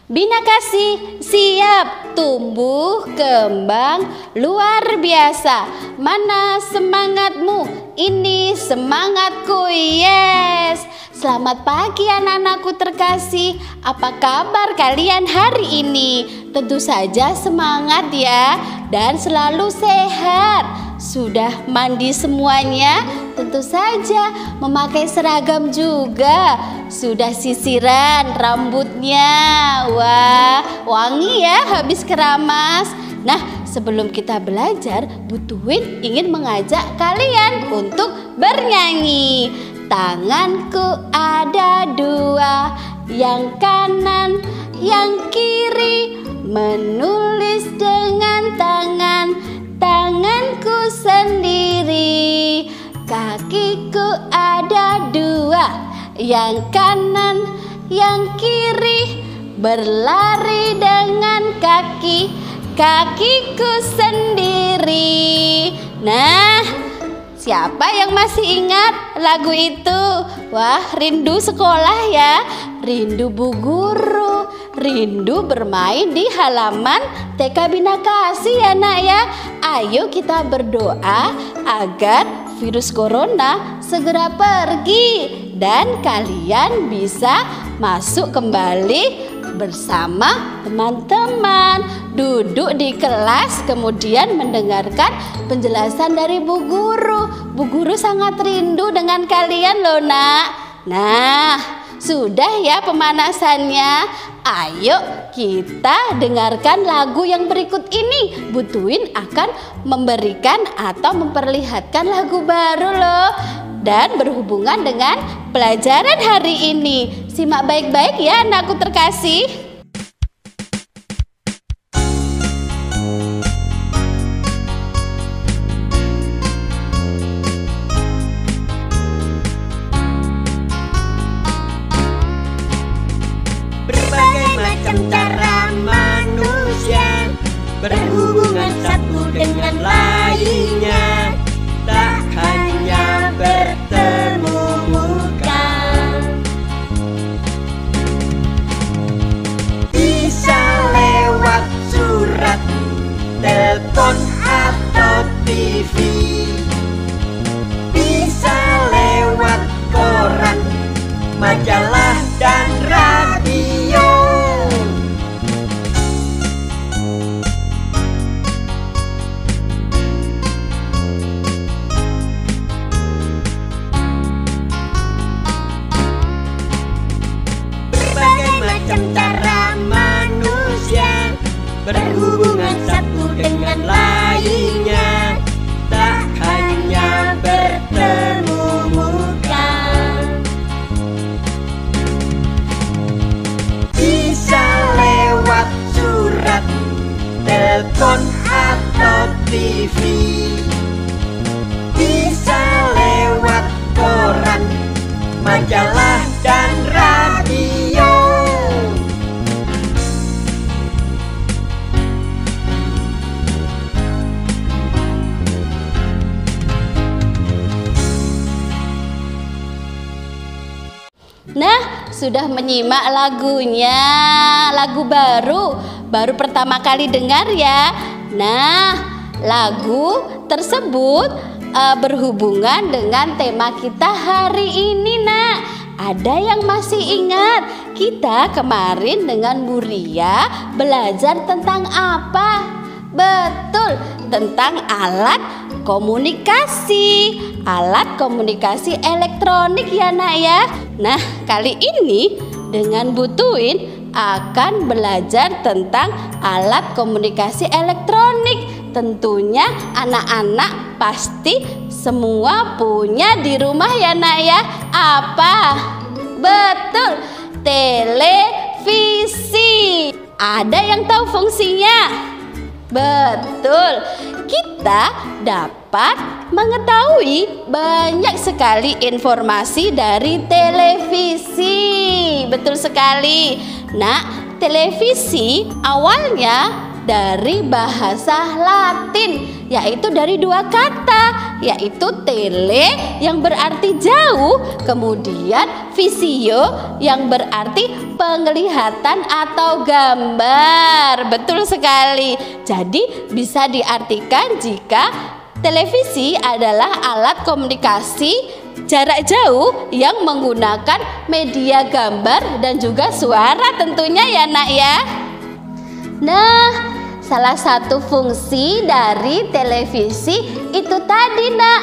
Bina Kasih siap tumbuh kembang luar biasa. Mana semangatmu? Ini semangatku, yes. Selamat pagi anak-anakku terkasih. Apa kabar kalian hari ini? Tentu saja semangat ya, dan selalu sehat. Sudah mandi semuanya? Tentu saja memakai seragam juga. Sudah sisiran rambutnya. Wah, wangi ya habis keramas. Nah, sebelum kita belajar, Bu Tuwin ingin mengajak kalian untuk bernyanyi. Tanganku ada dua, yang kanan, yang kiri, menulis dengan tanganku sendiri. Kakiku ada dua, yang kanan, yang kiri, berlari dengan kakiku sendiri. Nah, siapa yang masih ingat lagu itu? Wah, rindu sekolah ya, rindu Bu Guru, rindu bermain di halaman TK Bina Kasih ya nak ya. Ayo kita berdoa agar virus corona segera pergi dan kalian bisa masuk kembali bersama teman-teman, duduk di kelas kemudian mendengarkan penjelasan dari Bu Guru. Bu Guru sangat rindu dengan kalian loh nak. Nah, sudah ya pemanasannya. Ayo kita dengarkan lagu yang berikut ini. Bu Tuwin akan memberikan atau memperlihatkan lagu baru loh, dan berhubungan dengan pelajaran hari ini. Simak baik-baik ya anakku terkasih. Berbagai macam cara manusia berhubungan satu dengan lainnya, tak hanya bertemu muka. Bisa lewat surat, telepon atau TV. Bisa lewat koran, majalah dan radio. Berbagai macam cara manusia berhubungan satu dengan lainnya, tak hanya bertemu muka. Bisa lewat surat, telepon atau TV. Bisa lewat koran, majalah dan radio. Nah, sudah menyimak lagunya, lagu baru pertama kali dengar ya. Nah, lagu tersebut berhubungan dengan tema kita hari ini nak. Ada yang masih ingat kita kemarin dengan Bu Ria belajar tentang apa? Betul, tentang alat komunikasi elektronik ya nak ya. Nah, kali ini dengan Bu Tuwin akan belajar tentang alat komunikasi elektronik. Tentunya anak-anak pasti semua punya di rumah ya nak ya. Apa? Betul, televisi. Ada yang tahu fungsinya? Betul, kita dapat mengetahui banyak sekali informasi dari televisi. Betul sekali. Nah, televisi awalnya dari bahasa Latin, yaitu dari dua kata, yaitu tele yang berarti jauh, kemudian visio yang berarti penglihatan atau gambar. Betul sekali. Jadi bisa diartikan jika televisi adalah alat komunikasi jarak jauh yang menggunakan media gambar dan juga suara tentunya ya nak ya. Nah, salah satu fungsi dari televisi itu tadi nak,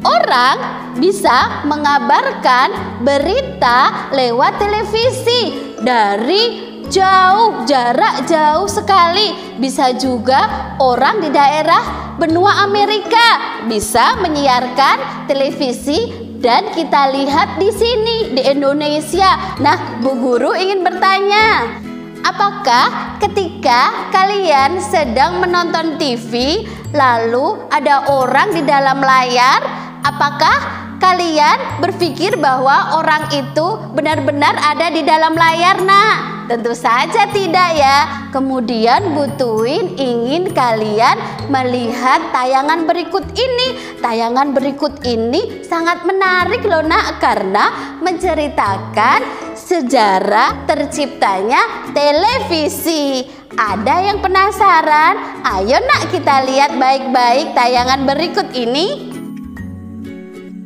orang bisa mengabarkan berita lewat televisi dari jauh, jarak jauh sekali. Bisa juga orang di daerah benua Amerika bisa menyiarkan televisi dan kita lihat di sini di Indonesia. Nah, Bu Guru ingin bertanya, apakah ketika kalian sedang menonton TV lalu ada orang di dalam layar, apakah kalian berpikir bahwa orang itu benar-benar ada di dalam layar? Nah, tentu saja tidak ya. Kemudian Bu Tuin ingin kalian melihat tayangan berikut ini. Tayangan berikut ini sangat menarik loh nak, karena menceritakan sejarah terciptanya televisi. Ada yang penasaran? Ayo nak kita lihat baik-baik tayangan berikut ini.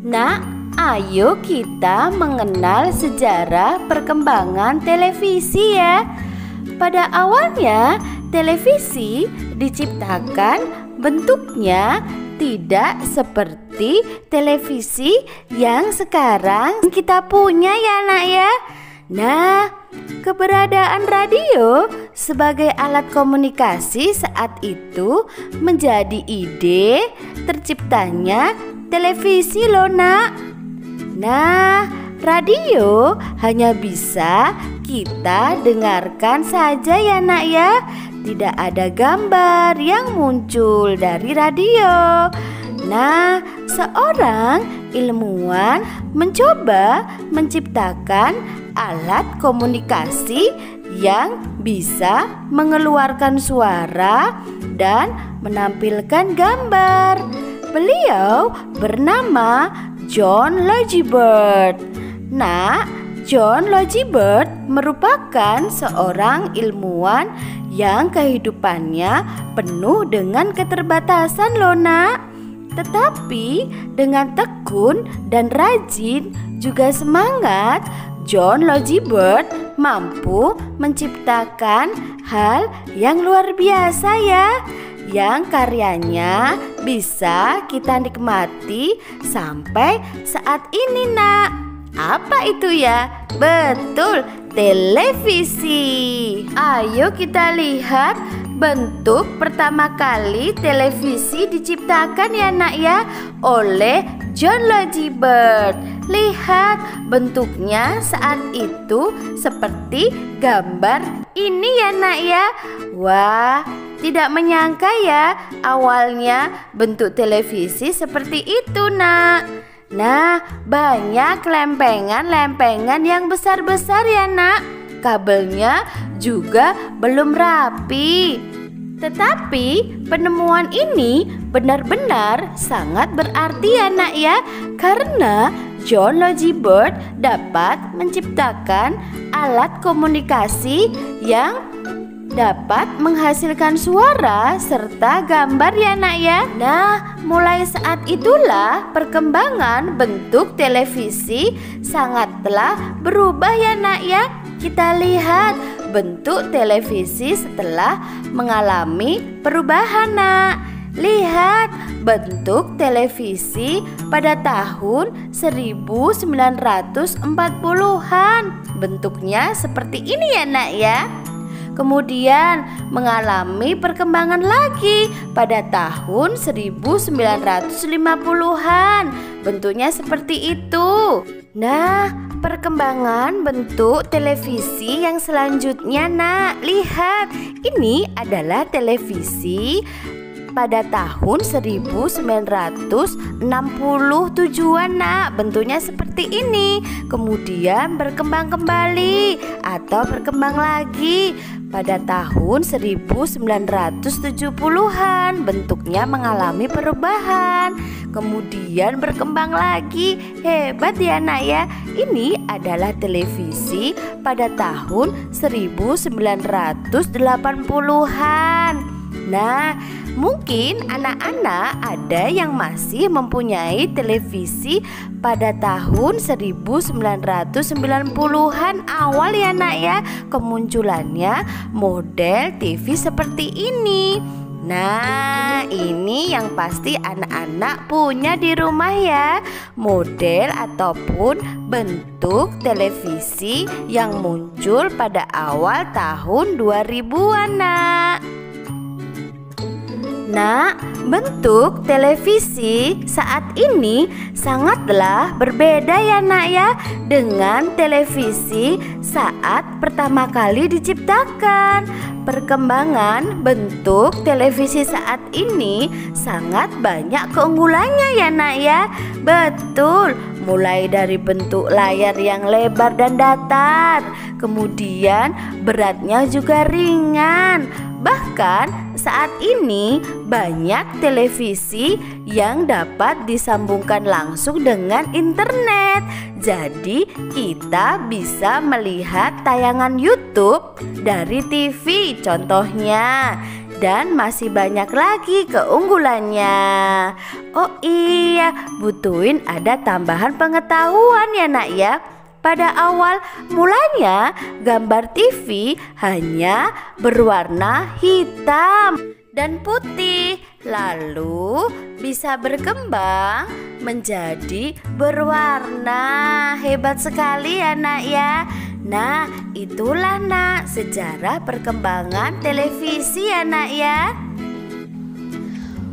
Nah, ayo kita mengenal sejarah perkembangan televisi ya. Pada awalnya, televisi diciptakan bentuknya tidak seperti televisi yang sekarang kita punya ya nak ya. Nah, keberadaan radio sebagai alat komunikasi saat itu menjadi ide terciptanya televisi loh nak. Nah, radio hanya bisa kita dengarkan saja ya nak ya. Tidak ada gambar yang muncul dari radio. Nah, seorang ilmuwan mencoba menciptakan alat komunikasi yang bisa mengeluarkan suara dan menampilkan gambar. Beliau bernama John Logie Baird. Nah, John Logie Baird merupakan seorang ilmuwan yang kehidupannya penuh dengan keterbatasan loh nak. Tetapi dengan tekun dan rajin juga semangat, John Logie Baird mampu menciptakan hal yang luar biasa ya, yang karyanya bisa kita nikmati sampai saat ini nak. Apa itu ya? Betul, televisi. Ayo kita lihat bentuk pertama kali televisi diciptakan ya nak ya, oleh John Logie Baird. Lihat bentuknya saat itu seperti gambar ini ya nak ya. Wah, tidak menyangka ya awalnya bentuk televisi seperti itu nak. Nah, banyak lempengan-lempengan yang besar-besar ya nak. Kabelnya juga belum rapi. Tetapi penemuan ini benar-benar sangat berarti ya nak ya, karena John Logie Baird dapat menciptakan alat komunikasi yang dapat menghasilkan suara serta gambar ya nak ya. Nah, mulai saat itulah perkembangan bentuk televisi sangatlah berubah ya nak ya. Kita lihat bentuk televisi setelah mengalami perubahan nak. Lihat bentuk televisi pada tahun 1940-an. Bentuknya seperti ini ya nak ya. Kemudian mengalami perkembangan lagi pada tahun 1950-an. Bentuknya seperti itu. Nah, perkembangan bentuk televisi yang selanjutnya nak, lihat. Ini adalah televisi pada tahun 1967-an, nak. Bentuknya seperti ini. Kemudian berkembang kembali atau berkembang lagi pada tahun 1970-an. Bentuknya mengalami perubahan. Kemudian berkembang lagi. Hebat ya, nak ya. Ini adalah televisi pada tahun 1980-an. Nah, mungkin anak-anak ada yang masih mempunyai televisi pada tahun 1990-an awal ya, nak ya. Kemunculannya model TV seperti ini. Nah, ini yang pasti anak-anak punya di rumah ya. Model ataupun bentuk televisi yang muncul pada awal tahun 2000-an, nak. Nah, bentuk televisi saat ini sangatlah berbeda ya, nak ya, dengan televisi saat pertama kali diciptakan. Perkembangan bentuk televisi saat ini sangat banyak keunggulannya ya, nak ya. Betul, mulai dari bentuk layar yang lebar dan datar, kemudian beratnya juga ringan. Bahkan saat ini banyak televisi yang dapat disambungkan langsung dengan internet. Jadi kita bisa melihat tayangan YouTube dari TV contohnya. Dan masih banyak lagi keunggulannya. Oh iya, butuhin ada tambahan pengetahuan ya, nak ya. Pada awal mulanya gambar TV hanya berwarna hitam dan putih, lalu bisa berkembang menjadi berwarna. Hebat sekali ya, nak ya. Nah, itulah, nak, sejarah perkembangan televisi ya, nak ya.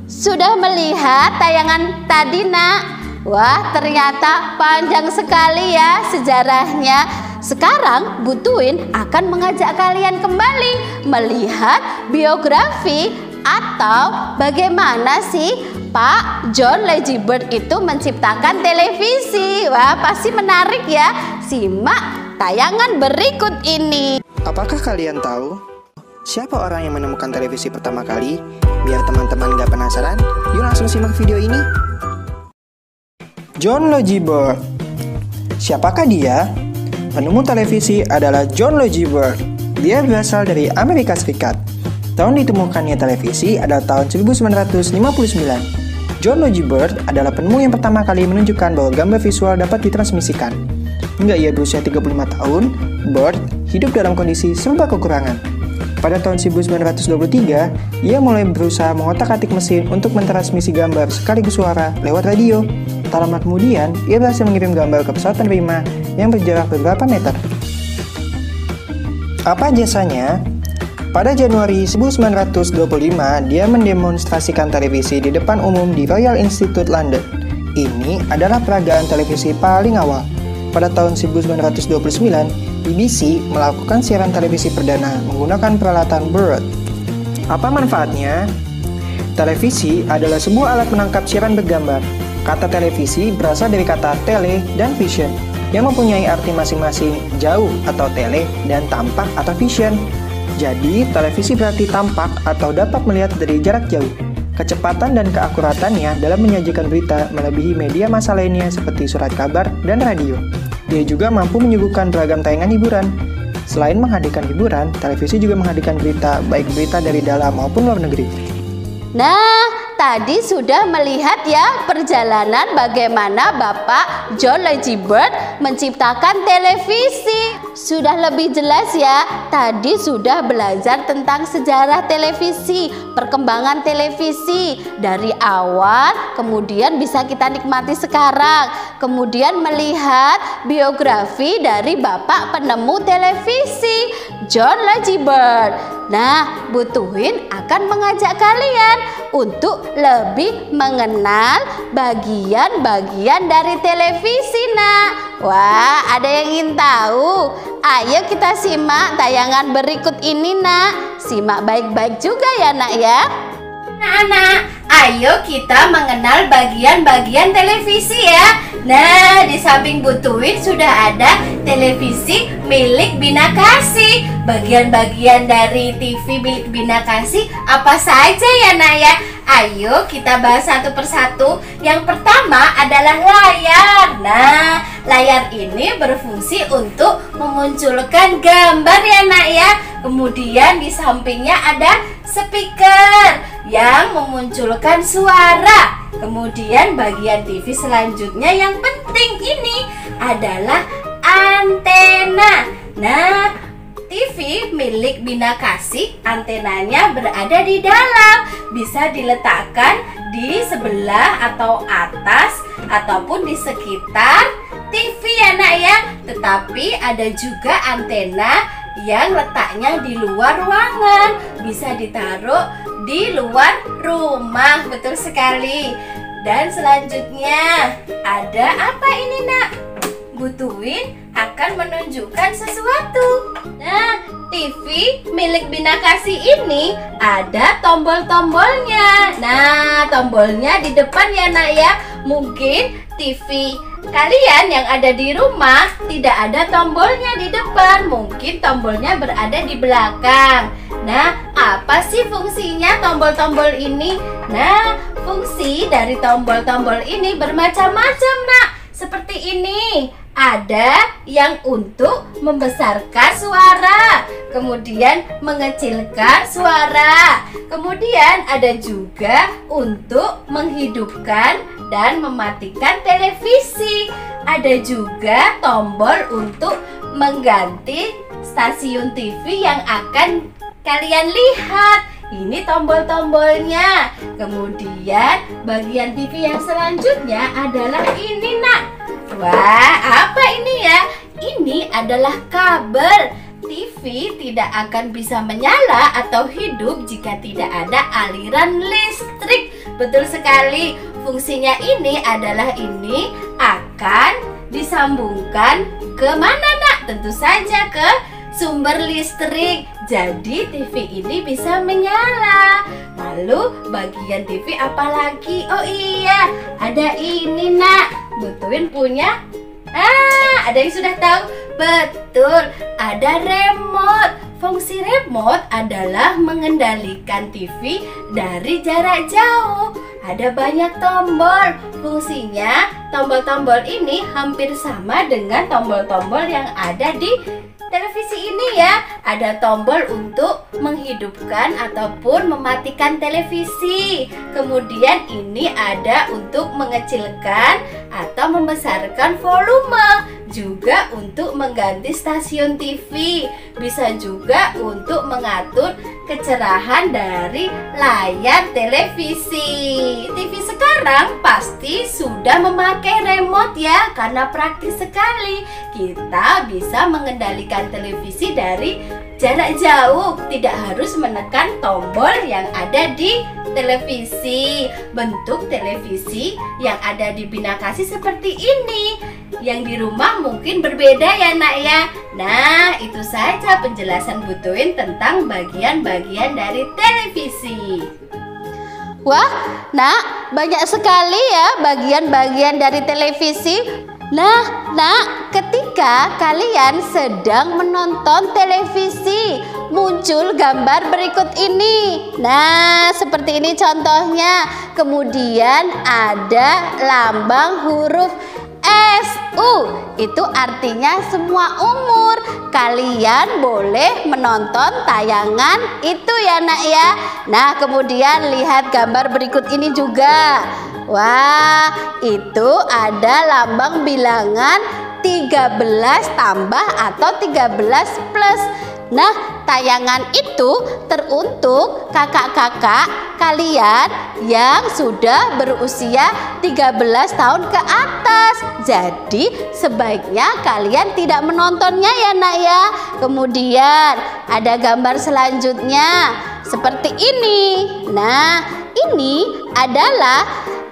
Sudah melihat tayangan tadi, nak? Wah, ternyata panjang sekali ya sejarahnya. Sekarang butuin akan mengajak kalian kembali melihat biografi atau bagaimana sih Pak John Leggy Bird itu menciptakan televisi. Wah, pasti menarik ya. Simak tayangan berikut ini. Apakah kalian tahu siapa orang yang menemukan televisi pertama kali? Biar teman-teman gak penasaran, yuk langsung simak video ini. John Leggy Bird. Siapakah dia? Penemu televisi adalah John Leggy Bird. Dia berasal dari Amerika Serikat. Tahun ditemukannya televisi adalah tahun 1959. John Leggy Bird adalah penemu yang pertama kali menunjukkan bahwa gambar visual dapat ditransmisikan. Hingga ia berusia 35 tahun, Bird hidup dalam kondisi serba kekurangan. Pada tahun 1923, ia mulai berusaha mengotak-atik mesin untuk mentransmisi gambar sekaligus suara lewat radio. Tak lama kemudian, ia berhasil mengirim gambar ke pesawat penerima yang berjarak beberapa meter. Apa jasanya? Pada Januari 1925, dia mendemonstrasikan televisi di depan umum di Royal Institute London. Ini adalah peragaan televisi paling awal. Pada tahun 1929, BBC melakukan siaran televisi perdana menggunakan peralatan Bird. Apa manfaatnya? Televisi adalah sebuah alat menangkap siaran bergambar. Kata televisi berasal dari kata tele dan vision, yang mempunyai arti masing-masing jauh atau tele dan tampak atau vision. Jadi, televisi berarti tampak atau dapat melihat dari jarak jauh. Kecepatan dan keakuratannya dalam menyajikan berita melebihi media massa lainnya seperti surat kabar dan radio. Dia juga mampu menyuguhkan beragam tayangan hiburan. Selain menghadirkan hiburan, televisi juga menghadirkan berita, baik berita dari dalam maupun luar negeri. Nah, tadi sudah melihat ya perjalanan bagaimana Bapak John Leggy Bird menciptakan televisi. Sudah lebih jelas ya, tadi sudah belajar tentang sejarah televisi, perkembangan televisi dari awal, kemudian bisa kita nikmati sekarang. Kemudian melihat biografi dari Bapak penemu televisi, John Leggy Bird. Nah, butuhin akan mengajak kalian untuk lebih mengenal bagian-bagian dari televisi, nak. Wah, ada yang ingin tahu? Ayo kita simak tayangan berikut ini, nak. Simak baik-baik juga ya, nak ya. Anak-anak, ayo kita mengenal bagian-bagian televisi ya. Nah, di samping Butuin sudah ada televisi milik Bina Kasih. Bagian-bagian dari TV milik Bina Kasih apa saja ya Nak ya? Ayo kita bahas satu persatu. Yang pertama adalah layar. Nah, layar ini berfungsi untuk memunculkan gambar ya Nak ya. Kemudian di sampingnya ada speaker yang memunculkan suara. Kemudian bagian TV selanjutnya yang penting ini adalah antena. Nah, TV milik Bina Kasih antenanya berada di dalam, bisa diletakkan di sebelah atau atas ataupun di sekitar TV ya Nak ya. Tetapi ada juga antena yang letaknya di luar ruangan, bisa ditaruh di luar rumah. Betul sekali. Dan selanjutnya ada apa ini Nak? Butuin akan menunjukkan sesuatu. Nah, TV milik Bina Kasih ini ada tombol-tombolnya. Nah, tombolnya di depan ya Nak ya. Mungkin TV kalian yang ada di rumah tidak ada tombolnya di depan, mungkin tombolnya berada di belakang. Nah, apa sih fungsinya tombol-tombol ini? Nah, fungsi dari tombol-tombol ini bermacam-macam Nak. Seperti ini, ada yang untuk membesarkan suara, kemudian mengecilkan suara, kemudian ada juga untuk menghidupkan dan mematikan televisi. Ada juga tombol untuk mengganti stasiun TV yang akan kalian lihat. Ini tombol-tombolnya. Kemudian bagian TV yang selanjutnya adalah ini Nak. Wah, apa ini ya? Ini adalah kabel. TV tidak akan bisa menyala atau hidup jika tidak ada aliran listrik. Betul sekali. Fungsinya ini adalah ini akan disambungkan ke mana Nak? Tentu saja ke sumber listrik. Jadi TV ini bisa menyala. Lalu bagian TV apa lagi? Oh iya, ada ini Nak. Butuin punya? Ada yang sudah tahu? Betul, ada remote. Fungsi remote adalah mengendalikan TV dari jarak jauh. Ada banyak tombol. Fungsinya tombol-tombol ini hampir sama dengan tombol-tombol yang ada di televisi ini ya. Ada tombol untuk menghidupkan ataupun mematikan televisi. Kemudian ini ada untuk mengecilkan atau membesarkan volume. Juga untuk mengganti stasiun TV. Bisa juga untuk mengatur kecerahan dari layar televisi. TV sekarang pasti sudah memakai remote ya, karena praktis sekali. Kita bisa mengendalikan televisi dari jarak jauh, tidak harus menekan tombol yang ada di televisi. Bentuk televisi yang ada di Bina Kasih seperti ini. Yang di rumah mungkin berbeda ya Nak ya. Nah, itu saja penjelasan Butuin tentang bagian-bagian dari televisi. Wah, Nak, banyak sekali ya bagian-bagian dari televisi. Nah, Nak, ketika kalian sedang menonton televisi, muncul gambar berikut ini. Nah, seperti ini contohnya. Kemudian ada lambang huruf SU. Itu artinya semua umur. Kalian boleh menonton tayangan itu ya Nak ya. Nah, kemudian lihat gambar berikut ini juga. Wah, itu ada lambang bilangan 13 tambah atau 13 plus. Nah, tayangan itu teruntuk kakak-kakak kalian yang sudah berusia 13 tahun ke atas. Jadi sebaiknya kalian tidak menontonnya ya Nak ya. Kemudian ada gambar selanjutnya seperti ini. Nah, ini adalah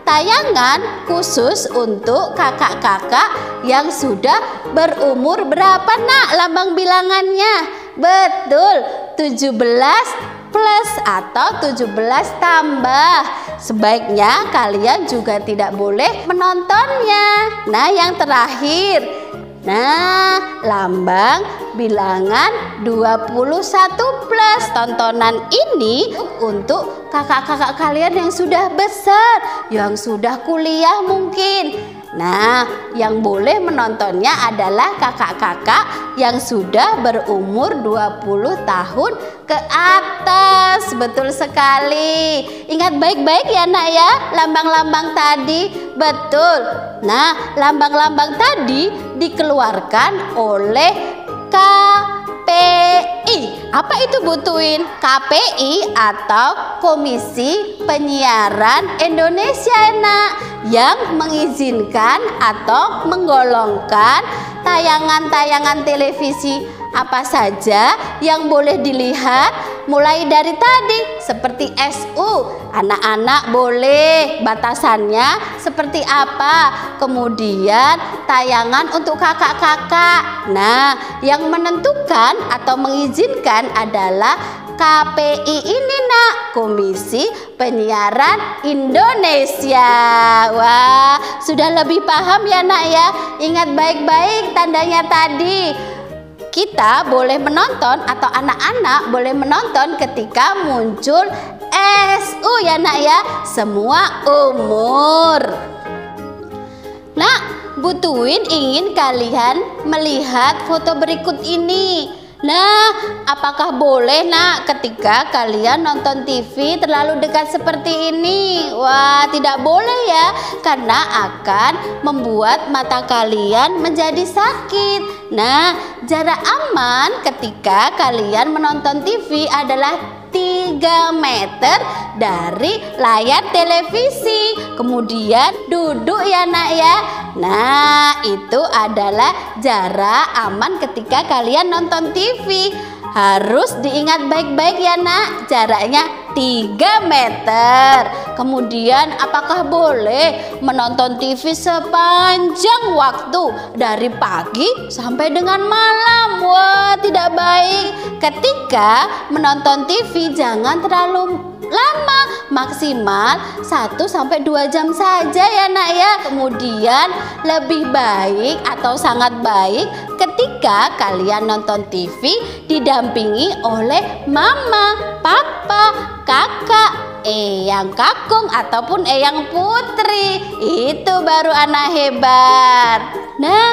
tayangan khusus untuk kakak-kakak yang sudah berumur berapa Nak lambang bilangannya? Betul, 17 plus atau 17 tambah. Sebaiknya kalian juga tidak boleh menontonnya. Nah, yang terakhir. Nah, lambang bilangan 21 plus. Tontonan ini untuk kakak-kakak kalian yang sudah besar, yang sudah kuliah mungkin. Nah, yang boleh menontonnya adalah kakak-kakak yang sudah berumur 20 tahun ke atas. Betul sekali. Ingat baik-baik ya nak ya, lambang-lambang tadi. Betul. Nah, lambang-lambang tadi dikeluarkan oleh KPI. Apa itu Bu Tuin? KPI atau Komisi Penyiaran Indonesia nak, yang mengizinkan atau menggolongkan tayangan-tayangan televisi apa saja yang boleh dilihat, mulai dari tadi seperti SU, anak-anak boleh, batasannya seperti apa, kemudian tayangan untuk kakak-kakak. Nah, yang menentukan atau mengizinkan adalah KPI ini nak, Komisi Penyiaran Indonesia. Wah, sudah lebih paham ya nak ya. Ingat baik-baik tandanya tadi. Kita boleh menonton atau anak-anak boleh menonton ketika muncul SU ya nak ya, semua umur. Nah, Bu Tuin ingin kalian melihat foto berikut ini. Nah, apakah boleh nak ketika kalian nonton TV terlalu dekat seperti ini? Wah, tidak boleh ya, karena akan membuat mata kalian menjadi sakit. Nah, jarak aman ketika kalian menonton TV adalah 3 meter dari layar televisi. Kemudian duduk ya nak ya. Nah, itu adalah jarak aman ketika kalian nonton TV. Harus diingat baik-baik ya nak, jaraknya 3 meter. Kemudian apakah boleh menonton TV sepanjang waktu dari pagi sampai dengan malam? Wah, tidak baik. Ketika menonton TV jangan terlalu lama, maksimal 1-2 jam saja ya nak ya. Kemudian lebih baik atau sangat baik ketika kalian nonton TV didampingi oleh mama, papa, kakak, eyang kakung ataupun eyang putri. Itu baru anak hebat. Nah,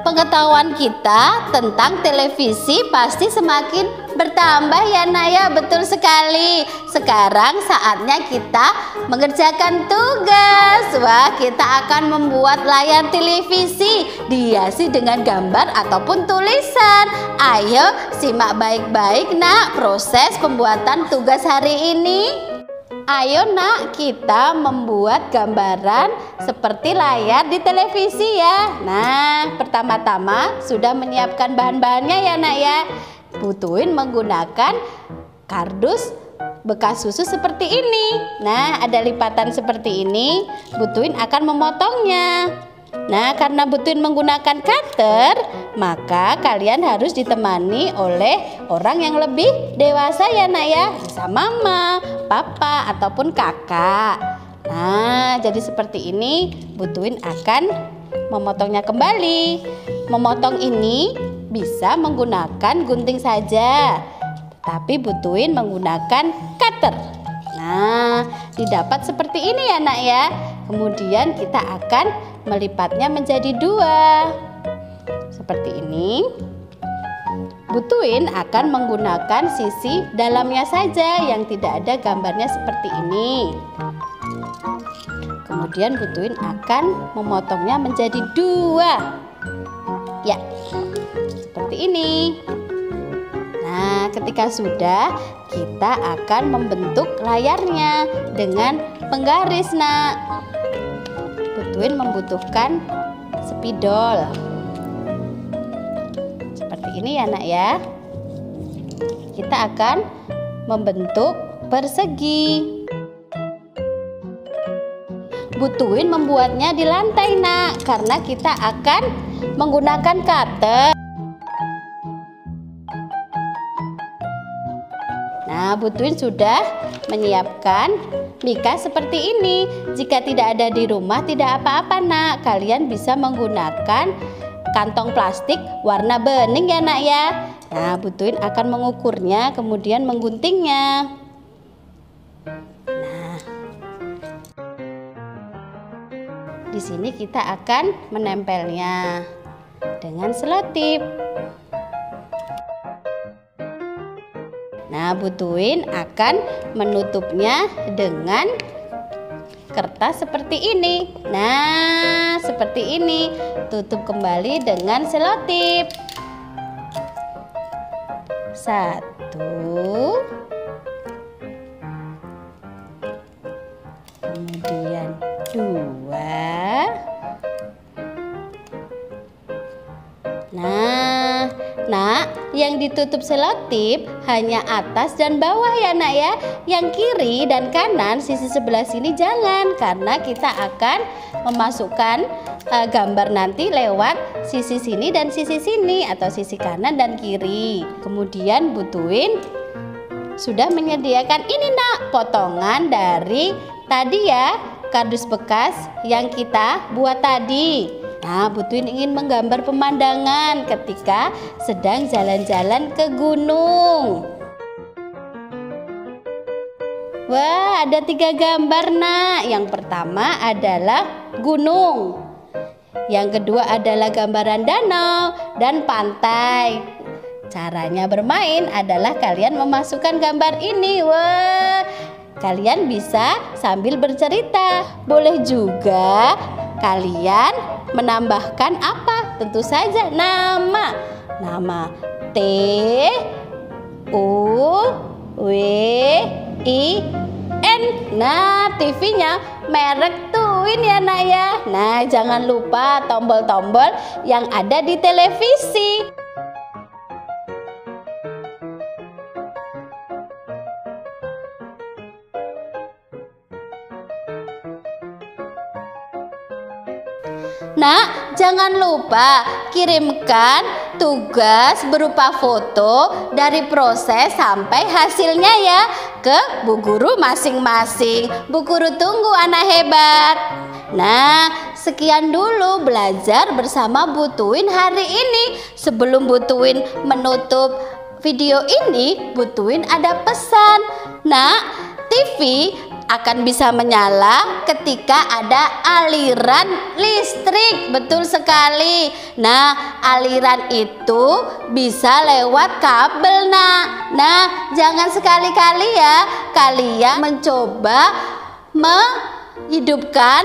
pengetahuan kita tentang televisi pasti semakin bertambah ya nak ya. Betul sekali. Sekarang saatnya kita mengerjakan tugas. Wah, kita akan membuat layar televisi dihiasi dengan gambar ataupun tulisan. Ayo simak baik-baik nak proses pembuatan tugas hari ini. Ayo nak, kita membuat gambaran seperti layar di televisi ya. Nah, pertama-tama sudah menyiapkan bahan-bahannya ya nak ya. Bu Tuin menggunakan kardus bekas susu seperti ini. Nah, ada lipatan seperti ini. Bu Tuin akan memotongnya. Nah, karena Bu Tuin menggunakan cutter, maka kalian harus ditemani oleh orang yang lebih dewasa ya nak ya. Bisa mama, papa, ataupun kakak. Nah, jadi seperti ini Bu Tuin akan memotongnya kembali. Memotong ini bisa menggunakan gunting saja, tapi Bu Tuin menggunakan cutter. Nah, didapat seperti ini ya nak ya. Kemudian kita akan melipatnya menjadi 2 seperti ini. Bu Tuin akan menggunakan sisi dalamnya saja yang tidak ada gambarnya seperti ini. Kemudian Bu Tuin akan memotongnya menjadi 2 ya, seperti ini. Nah, ketika sudah, kita akan membentuk layarnya dengan penggaris nak. Bu Tuin membutuhkan spidol seperti ini ya nak ya. Kita akan membentuk persegi. Bu Tuin membuatnya di lantai nak, karena kita akan menggunakan cutter. Nah, Butuin sudah menyiapkan mika seperti ini. Jika tidak ada di rumah tidak apa-apa nak, kalian bisa menggunakan kantong plastik warna bening ya nak ya. Nah, Butuin akan mengukurnya kemudian mengguntingnya. Nah, di sini kita akan menempelnya dengan selotip. Nah, Butuin akan menutupnya dengan kertas seperti ini. Nah, seperti ini. Tutup kembali dengan selotip. 1, kemudian 2. Nah, yang ditutup selotip hanya atas dan bawah ya nak ya. Yang kiri dan kanan sisi sebelah sini jangan, karena kita akan memasukkan gambar nanti lewat sisi sini dan sisi sini, atau sisi kanan dan kiri. Kemudian Butuin sudah menyediakan ini nak, potongan dari tadi ya, kardus bekas yang kita buat tadi. Nah, Butuin ingin menggambar pemandangan ketika sedang jalan-jalan ke gunung. Wah, ada 3 gambar nak. Yang pertama adalah gunung. Yang kedua adalah gambaran danau dan pantai. Caranya bermain adalah kalian memasukkan gambar ini. Wah, kalian bisa sambil bercerita. Boleh juga kalian menambahkan apa? Tentu saja nama. Nama T U W I N. Nah, TV-nya merek Tuin ya nak ya. Nah, jangan lupa tombol-tombol yang ada di televisi. Nah, jangan lupa kirimkan tugas berupa foto dari proses sampai hasilnya ya ke Bu Guru masing-masing. Bu Guru tunggu anak hebat. Nah, sekian dulu belajar bersama Butuin hari ini. Sebelum Butuin menutup video ini, Butuin ada pesan. Nah, TV akan bisa menyala ketika ada aliran listrik. Betul sekali. Nah, aliran itu bisa lewat kabel nak. Nah, jangan sekali-kali ya kalian mencoba menghidupkan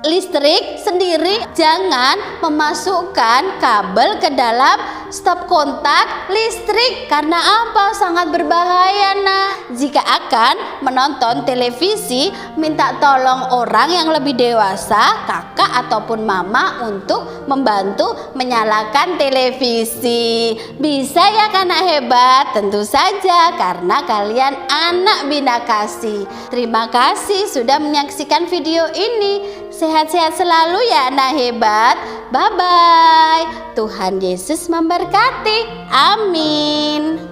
listrik sendiri. Jangan memasukkan kabel ke dalam stop kontak listrik. Karena apa? Sangat berbahaya nah. Jika akan menonton televisi, minta tolong orang yang lebih dewasa, kakak ataupun mama untuk membantu menyalakan televisi. Bisa ya anak hebat? Tentu saja, karena kalian anak Bina Kasih. Terima kasih sudah menyaksikan video ini. Sehat-sehat selalu ya anak hebat. Bye-bye. Tuhan Yesus memberkati. Amin.